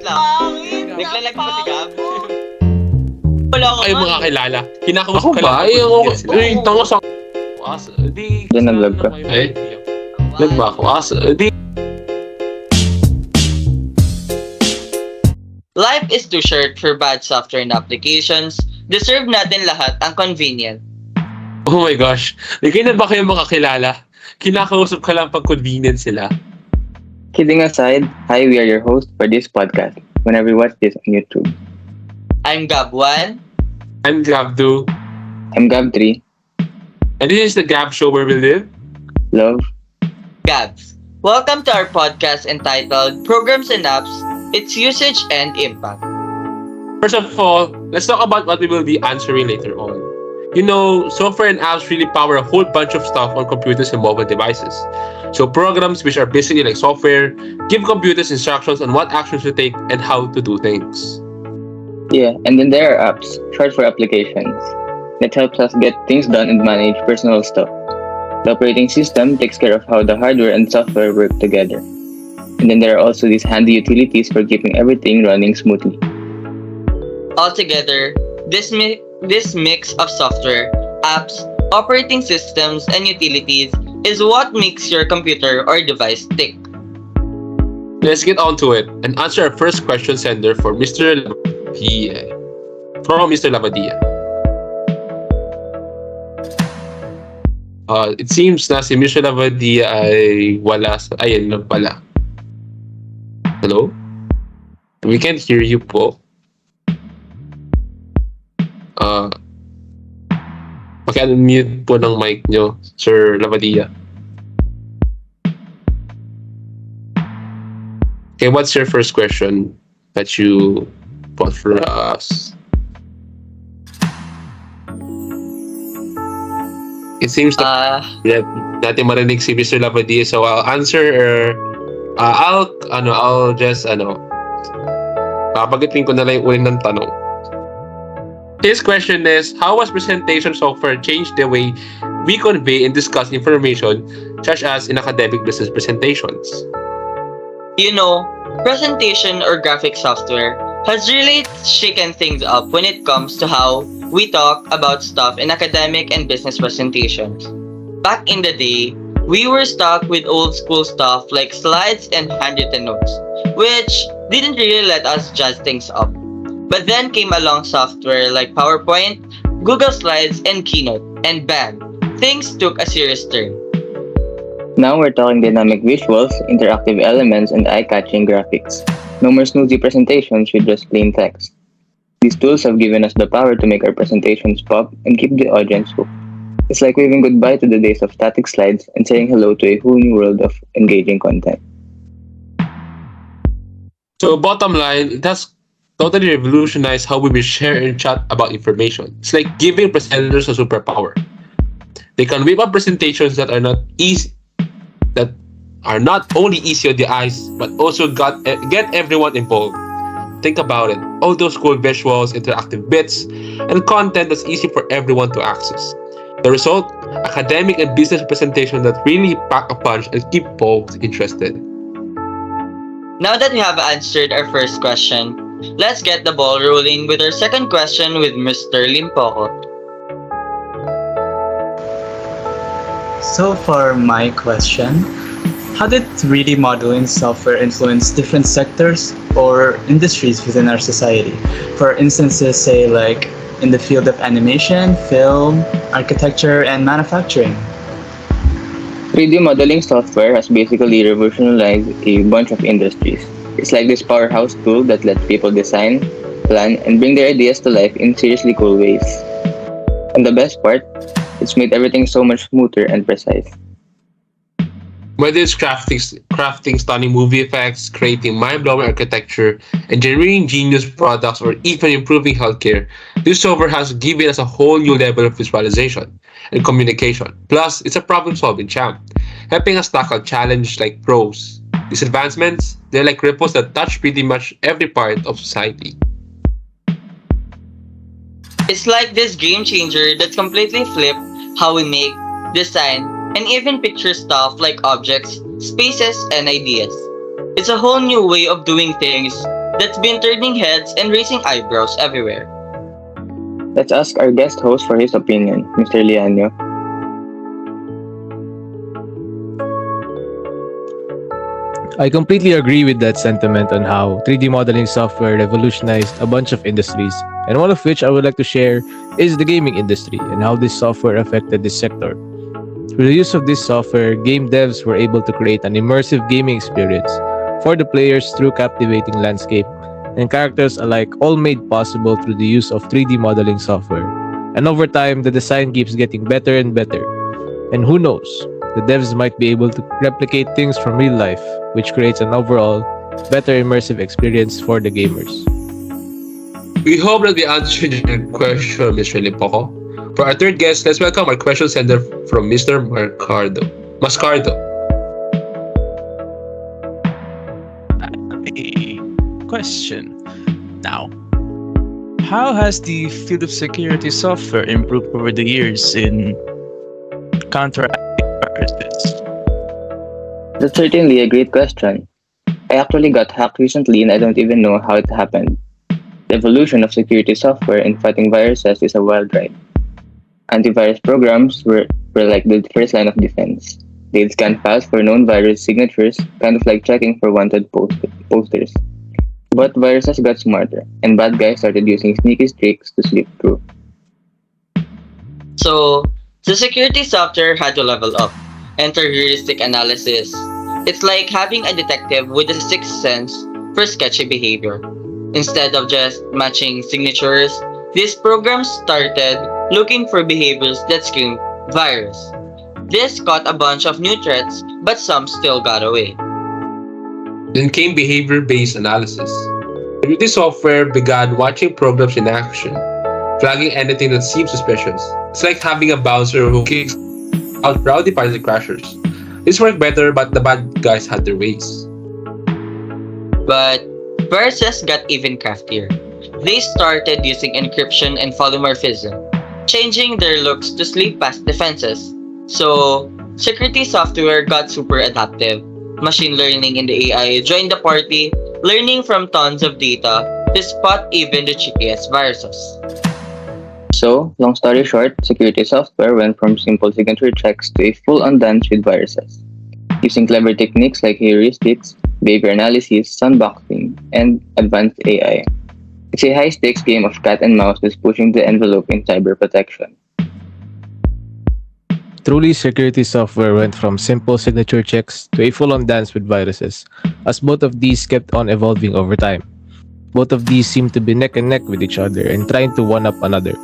lang. Naglalag pa si Gab. Wala ko Ay, nga mga eh. kilala. Kinakausap Ako ka ba? lang. Ay, ako. Sila. Ay, tanga sa... Di, Diyan nag-vlog ka. Ay, lag ba ako? Di, Life is too short for bad software and applications. Deserve natin lahat ang convenient. oh my gosh. Di kayo na ba kayo makakilala? Kinakausap ka lang pag convenient sila. Kidding aside, hi, we are your hosts for this podcast. Whenever you watch this on YouTube. I'm Gab1. I'm Gab2. I'm Gab3. And this is the Gab Show where we live. Love. Gabs. Welcome to our podcast entitled Programs and Apps, Its Usage and Impact. First of all, let's talk about what we will be answering later on. You know, software and apps really power a whole bunch of stuff on computers and mobile devices. So programs, which are basically like software, give computers instructions on what actions to take and how to do things. Yeah, and then there are apps, short for applications, that helps us get things done and manage personal stuff. The operating system takes care of how the hardware and software work together. And then there are also these handy utilities for keeping everything running smoothly. Altogether, this mix of software, apps, operating systems, and utilities is what makes your computer or device tick. Let's get on to it and answer our first question sender for Mr. Lavadia. From Mr. Lavadia. It seems na si Mr. Lavadia ay wala sa... Ayan lang pala. Hello? We can't hear you po. Paki-unmute po ng mic nyo, Sir Lavadia. Okay, what's your first question that you brought for us? It seems that natin marinig si Mr. Lavadia, so I'll answer I'll just papagitin ko na lang yung uling ng tanong. His question is, how has presentation software changed the way we convey and discuss information such as in academic business presentations? You know, presentation or graphic software has really shaken things up when it comes to how we talk about stuff in academic and business presentations. Back in the day, we were stuck with old school stuff like slides and handwritten notes, which didn't really let us jazz things up. But then came along software like PowerPoint, Google Slides, and Keynote, and bam, things took a serious turn. Now we're talking dynamic visuals, interactive elements, and eye-catching graphics. No more snoozy presentations with just plain text. These tools have given us the power to make our presentations pop and keep the audience hooked. It's like waving goodbye to the days of static slides and saying hello to a whole new world of engaging content. So bottom line, it has totally revolutionized how we will share and chat about information. It's like giving presenters a superpower. They can whip up presentations that are not only easy on the eyes, but also get everyone involved. Think about it. All those cool visuals, interactive bits, and content that's easy for everyone to access. The result, academic and business presentation that really pack a punch and keep folks interested. Now that we have answered our first question, let's get the ball rolling with our second question with Mr. Limpoco. So for my question, how did 3D modeling software influence different sectors or industries within our society? For instances, say like in the field of animation, film, architecture, and manufacturing. 3D modeling software has basically revolutionized a bunch of industries. It's like this powerhouse tool that lets people design, plan, and bring their ideas to life in seriously cool ways. And the best part, it's made everything so much smoother and precise. Whether it's crafting stunning movie effects, creating mind-blowing architecture, engineering genius products, or even improving healthcare, this software has given us a whole new level of visualization and communication. Plus, it's a problem-solving champ, helping us tackle challenges like pros. These advancements, they're like ripples that touch pretty much every part of society. It's like this game changer that's completely flipped how we make, design, and even picture stuff like objects, spaces, and ideas. It's a whole new way of doing things that's been turning heads and raising eyebrows everywhere. Let's ask our guest host for his opinion, Mr. Lianio. I completely agree with that sentiment on how 3D modeling software revolutionized a bunch of industries, and one of which I would like to share is the gaming industry and how this software affected this sector. Through the use of this software, game devs were able to create an immersive gaming experience for the players through captivating landscape and characters alike, all made possible through the use of 3D modeling software. And over time, the design keeps getting better and better. And who knows, the devs might be able to replicate things from real life, which creates an overall better immersive experience for the gamers. We hope that we answered your question, Mr. Lipoco. For our third guest, let's welcome our question sender from Mr. Mascardo. A question. Now, how has the field of security software improved over the years in counteracting viruses? That's certainly a great question. I actually got hacked recently and I don't even know how it happened. The evolution of security software in fighting viruses is a wild ride. Antivirus programs were like the first line of defense. They'd scan files for known virus signatures, kind of like checking for wanted posters. But viruses got smarter, and bad guys started using sneaky tricks to slip through. So, the security software had to level up, enter heuristic analysis. It's like having a detective with a sixth sense for sketchy behavior. Instead of just matching signatures, these programs started looking for behaviors that screamed virus. This caught a bunch of new threats, but some still got away. Then came behavior-based analysis. Security software began watching programs in action, flagging anything that seems suspicious. It's like having a bouncer who kicks out rowdy party crashers. This worked better, but the bad guys had their ways. But viruses got even craftier. They started using encryption and polymorphism, changing their looks to slip past defenses. So, security software got super adaptive. Machine learning and the AI joined the party, learning from tons of data to spot even the cheekiest viruses. So, long story short, security software went from simple signature checks to a full-on dance with viruses. Using clever techniques like heuristics, behavior analysis, sandboxing, and advanced AI. It's a high-stakes game of cat and mouse that's pushing the envelope in cyber protection. Truly, security software went from simple signature checks to a full-on dance with viruses, as both of these kept on evolving over time. Both of these seem to be neck and neck with each other and trying to one-up another.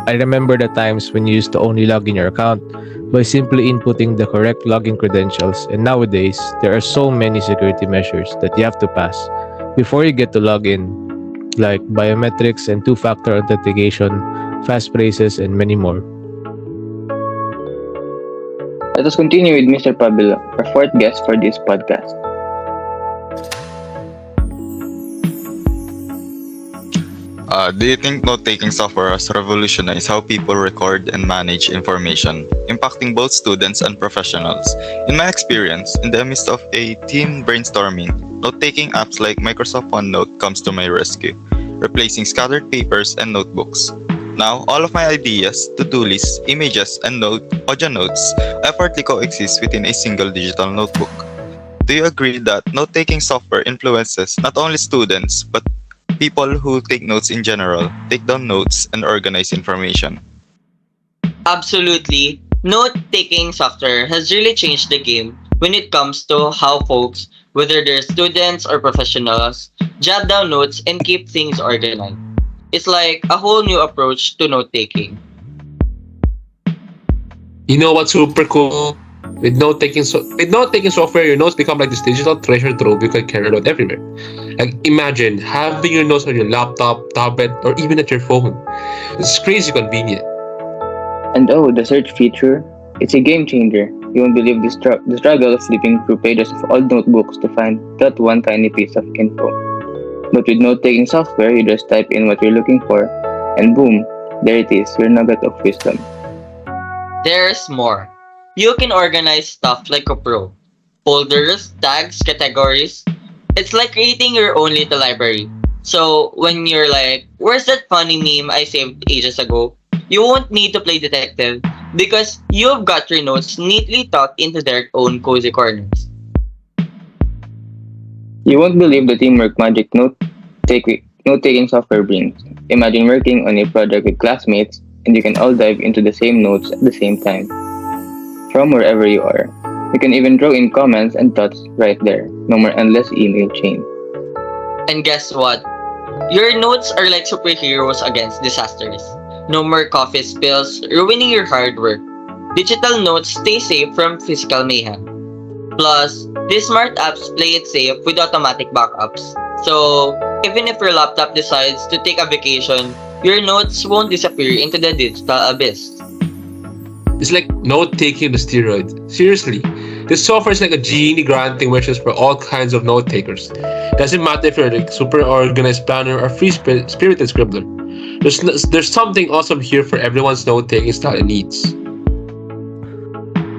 I remember the times when you used to only log in your account by simply inputting the correct login credentials, and nowadays, there are so many security measures that you have to pass before you get to log in, like biometrics and two-factor authentication, fastphrases, and many more. Let us continue with Mr. Pablo, our fourth guest for this podcast. Do you think note-taking software has revolutionized how people record and manage information, impacting both students and professionals? In my experience, in the midst of a team brainstorming, note-taking apps like Microsoft OneNote comes to my rescue, replacing scattered papers and notebooks. Now, all of my ideas, to-do lists, images, and audio notes effortlessly coexist within a single digital notebook. Do you agree that note-taking software influences not only students, but people who take notes in general, take down notes, and organize information? Absolutely, note-taking software has really changed the game when it comes to how folks, whether they're students or professionals, jot down notes and keep things organized. It's like a whole new approach to note-taking. You know what's super cool? With note-taking software, your notes become like this digital treasure trove you can carry around everywhere. Like imagine having your notes on your laptop, tablet, or even at your phone. It's crazy convenient. And oh, the search feature, it's a game changer. You won't believe the struggle of flipping through pages of old notebooks to find that one tiny piece of info. But with note-taking software, you just type in what you're looking for, and boom, there it is, your nugget of wisdom. There's more. You can organize stuff like a pro. Folders, tags, categories. It's like creating your own little library. So when you're like, where's that funny meme I saved ages ago? You won't need to play detective because you've got your notes neatly tucked into their own cozy corners. You won't believe the teamwork magic note taking software brings. Imagine working on a project with classmates and you can all dive into the same notes at the same time, from wherever you are. You can even throw in comments and thoughts right there. No more endless email chain. And guess what? Your notes are like superheroes against disasters. No more coffee spills ruining your hard work. Digital notes stay safe from physical mayhem. Plus, these smart apps play it safe with automatic backups. So, even if your laptop decides to take a vacation, your notes won't disappear into the digital abyss. It's like note taking the steroid. Seriously, this software is like a genie granting wishes for all kinds of note takers. Doesn't matter if you're a super organized planner or free spirited scribbler. There's something awesome here for everyone's note taking style and needs.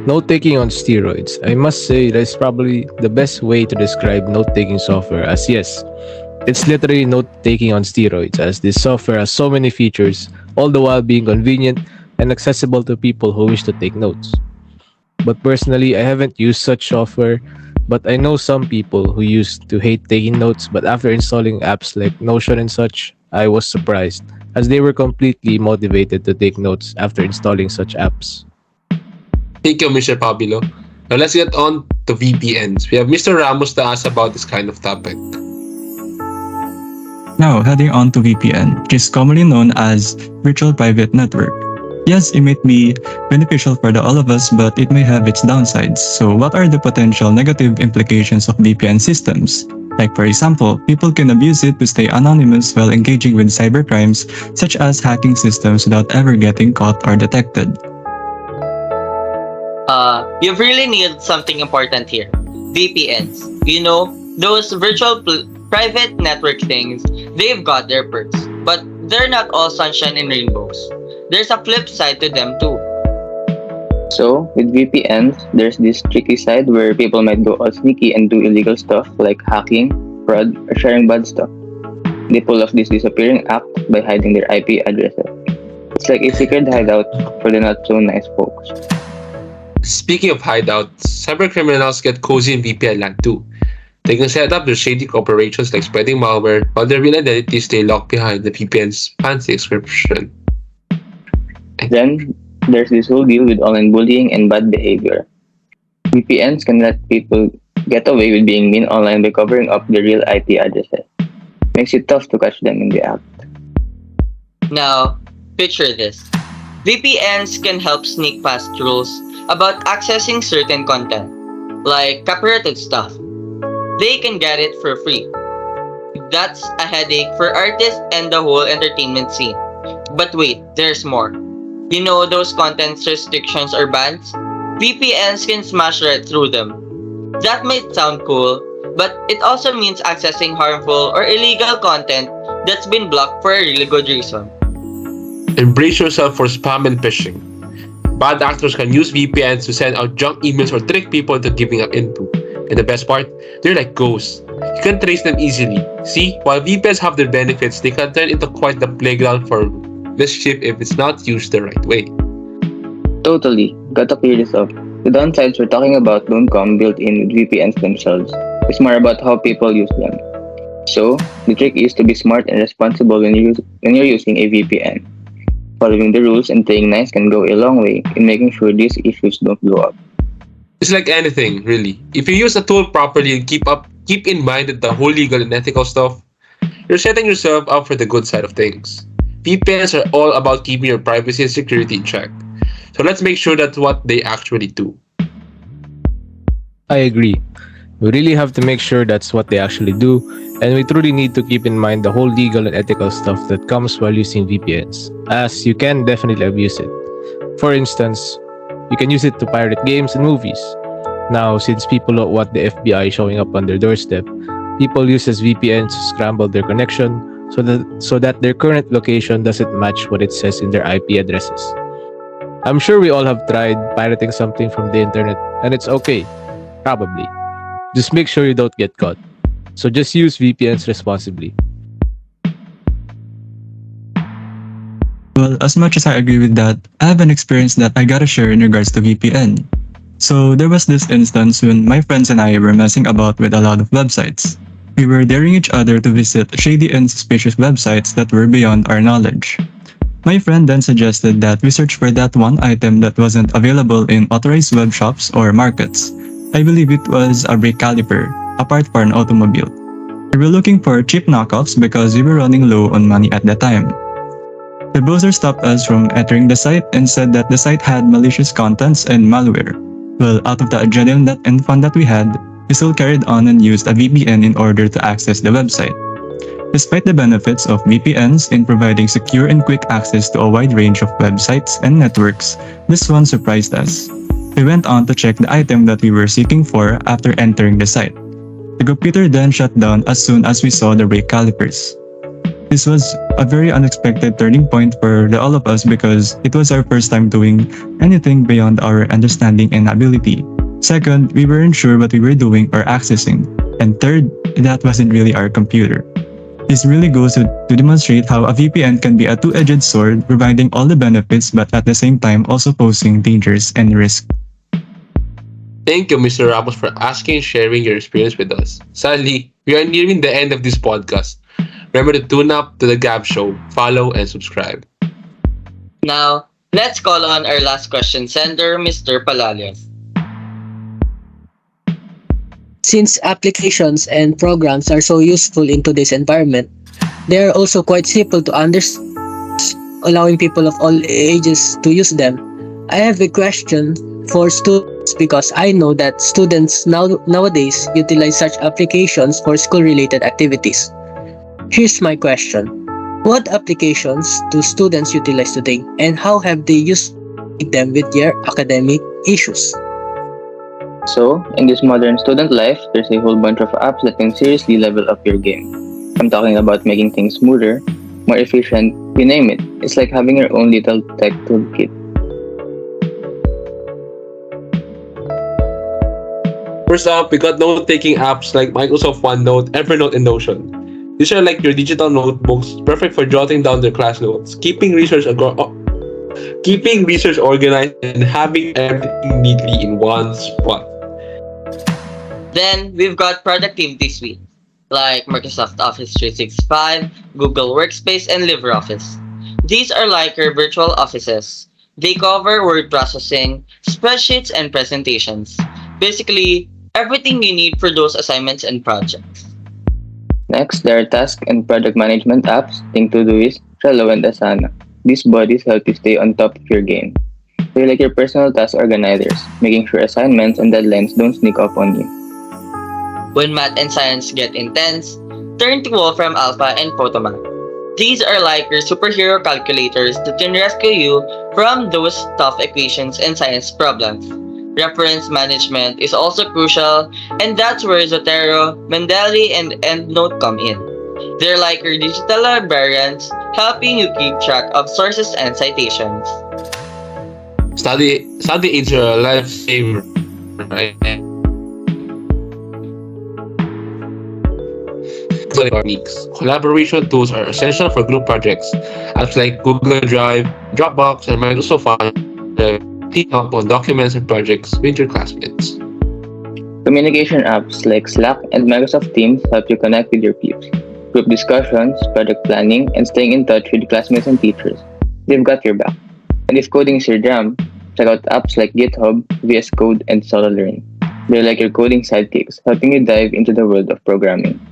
Note taking on steroids. I must say that's probably the best way to describe note taking software, as yes, it's literally note taking on steroids, as this software has so many features, all the while being convenient and accessible to people who wish to take notes. But personally, I haven't used such software, but I know some people who used to hate taking notes, but after installing apps like Notion and such, I was surprised, as they were completely motivated to take notes after installing such apps. Thank you, Mr. Pabilo. Now let's get on to VPNs. We have Mr. Ramos to ask about this kind of topic. Now, heading on to VPN, which is commonly known as Virtual Private Network. Yes, it might be beneficial for all of us, but it may have its downsides. So, what are the potential negative implications of VPN systems? Like, for example, people can abuse it to stay anonymous while engaging with cybercrimes, such as hacking systems without ever getting caught or detected. You've really nailed something important here. VPNs. You know, those private network things, they've got their perks. But they're not all sunshine and rainbows. There's a flip side to them too. So, with VPNs, there's this tricky side where people might go all sneaky and do illegal stuff like hacking, fraud, or sharing bad stuff. They pull off this disappearing act by hiding their IP addresses. It's like a secret hideout for the not so nice folks. Speaking of hideouts, cybercriminals get cozy in VPN land too. They can set up their shady corporations like spreading malware, while their real identities stay locked behind the VPN's fancy encryption. Then, there's this whole deal with online bullying and bad behavior. VPNs can let people get away with being mean online by covering up their real IP addresses. Makes it tough to catch them in the act. Now, picture this. VPNs can help sneak past rules about accessing certain content, like copyrighted stuff. They can get it for free. That's a headache for artists and the whole entertainment scene. But wait, there's more. You know those content restrictions or bans? VPNs can smash right through them. That might sound cool, but it also means accessing harmful or illegal content that's been blocked for a really good reason. Embrace yourself for spam and phishing. Bad actors can use VPNs to send out junk emails or trick people into giving up info. And the best part, they're like ghosts. You can trace them easily. See, while VPNs have their benefits, they can turn into quite the playground for mischief if it's not used the right way. Totally. Gotta clear this up. The downsides we're talking about don't come built in with VPNs themselves. It's more about how people use them. So, the trick is to be smart and responsible when you're using a VPN. Following the rules and playing nice can go a long way in making sure these issues don't blow up. It's like anything, really. If you use a tool properly and keep in mind that the whole legal and ethical stuff, you're setting yourself up for the good side of things. VPNs are all about keeping your privacy and security in check. So let's make sure that's what they actually do. I agree. We really have to make sure that's what they actually do, and we truly need to keep in mind the whole legal and ethical stuff that comes while using VPNs, as you can definitely abuse it. For instance, you can use it to pirate games and movies. Now, since people don't want the FBI showing up on their doorstep, people use VPNs to scramble their connection so that their current location doesn't match what it says in their IP addresses. I'm sure we all have tried pirating something from the internet, and it's okay. Probably. Just make sure you don't get caught. So just use VPNs responsibly. Well, as much as I agree with that, I have an experience that I gotta share in regards to VPN. So there was this instance when my friends and I were messing about with a lot of websites. We were daring each other to visit shady and suspicious websites that were beyond our knowledge. My friend then suggested that we search for that one item that wasn't available in authorized web shops or markets. I believe it was a brake caliper, a part for an automobile. We were looking for cheap knockoffs because we were running low on money at the time. The browser stopped us from entering the site and said that the site had malicious contents and malware. Well, out of the adrenaline and fun that we had, we still carried on and used a VPN in order to access the website. Despite the benefits of VPNs in providing secure and quick access to a wide range of websites and networks, this one surprised us. We went on to check the item that we were seeking for after entering the site. The computer then shut down as soon as we saw the brake calipers. This was a very unexpected turning point for all of us because it was our first time doing anything beyond our understanding and ability. Second, we weren't sure what we were doing or accessing. And third, that wasn't really our computer. This really goes to demonstrate how a VPN can be a two-edged sword, providing all the benefits but at the same time also posing dangers and risks. Thank you, Mr. Ramos, for asking and sharing your experience with us. Sadly, we are nearing the end of this podcast. Remember to tune up to the Gab Show, follow, and subscribe. Now, let's call on our last question sender, Mr. Palalios. Since applications and programs are so useful in today's environment, they are also quite simple to understand, allowing people of all ages to use them. I have a question for students because I know that students nowadays utilize such applications for school-related activities. Here's my question. What applications do students utilize today and how have they used them with their academic issues? So, in this modern student life, there's a whole bunch of apps that can seriously level up your game. I'm talking about making things smoother, more efficient, you name it. It's like having your own little tech toolkit. First up, we got note-taking apps like Microsoft OneNote, Evernote, and Notion. These are like your digital notebooks, perfect for jotting down their class notes, keeping research organized, and having everything neatly in one spot. Then, we've got productivity suite, like Microsoft Office 365, Google Workspace, and LibreOffice. These are like your virtual offices. They cover word processing, spreadsheets, and presentations. Basically, everything you need for those assignments and projects. Next, there are task and project management apps, think Todoist, Trello, and Asana. These bodies help you stay on top of your game. They're like your personal task organizers, making sure assignments and deadlines don't sneak up on you. When math and science get intense, turn to Wolfram Alpha and Photomath. These are like your superhero calculators that can rescue you from those tough equations and science problems. Reference management is also crucial, and that's where Zotero, Mendeley, and EndNote come in. They're like your digital librarians, helping you keep track of sources and citations. Study aids are a lifesaver, right? Techniques. Collaboration tools are essential for group projects. Apps like Google Drive, Dropbox, and Microsoft OneDrive help on documents and projects with your classmates. Communication apps like Slack and Microsoft Teams help you connect with your peers. Group discussions, project planning, and staying in touch with classmates and teachers. They've got your back. And if coding is your jam, check out apps like GitHub, VS Code, and SoloLearn. They're like your coding sidekicks, helping you dive into the world of programming.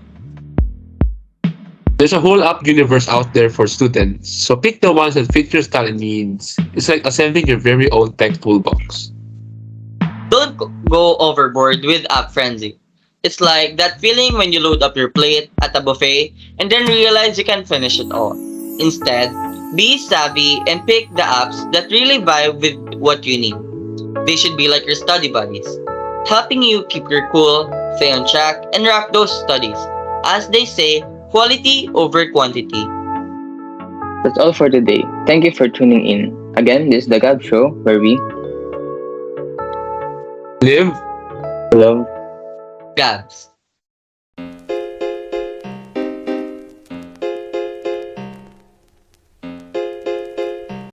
There's a whole app universe out there for students, so pick the ones that fit your style and needs. It's like assembling your very own tech toolbox. Don't go overboard with app frenzy. It's like that feeling when you load up your plate at a buffet and then realize you can't finish it all. Instead, be savvy and pick the apps that really vibe with what you need. They should be like your study buddies, helping you keep your cool, stay on track, and rock those studies. As they say, quality over quantity. That's all for today. Thank you for tuning in. Again, this is the Gab Show, where we Live love Gabs.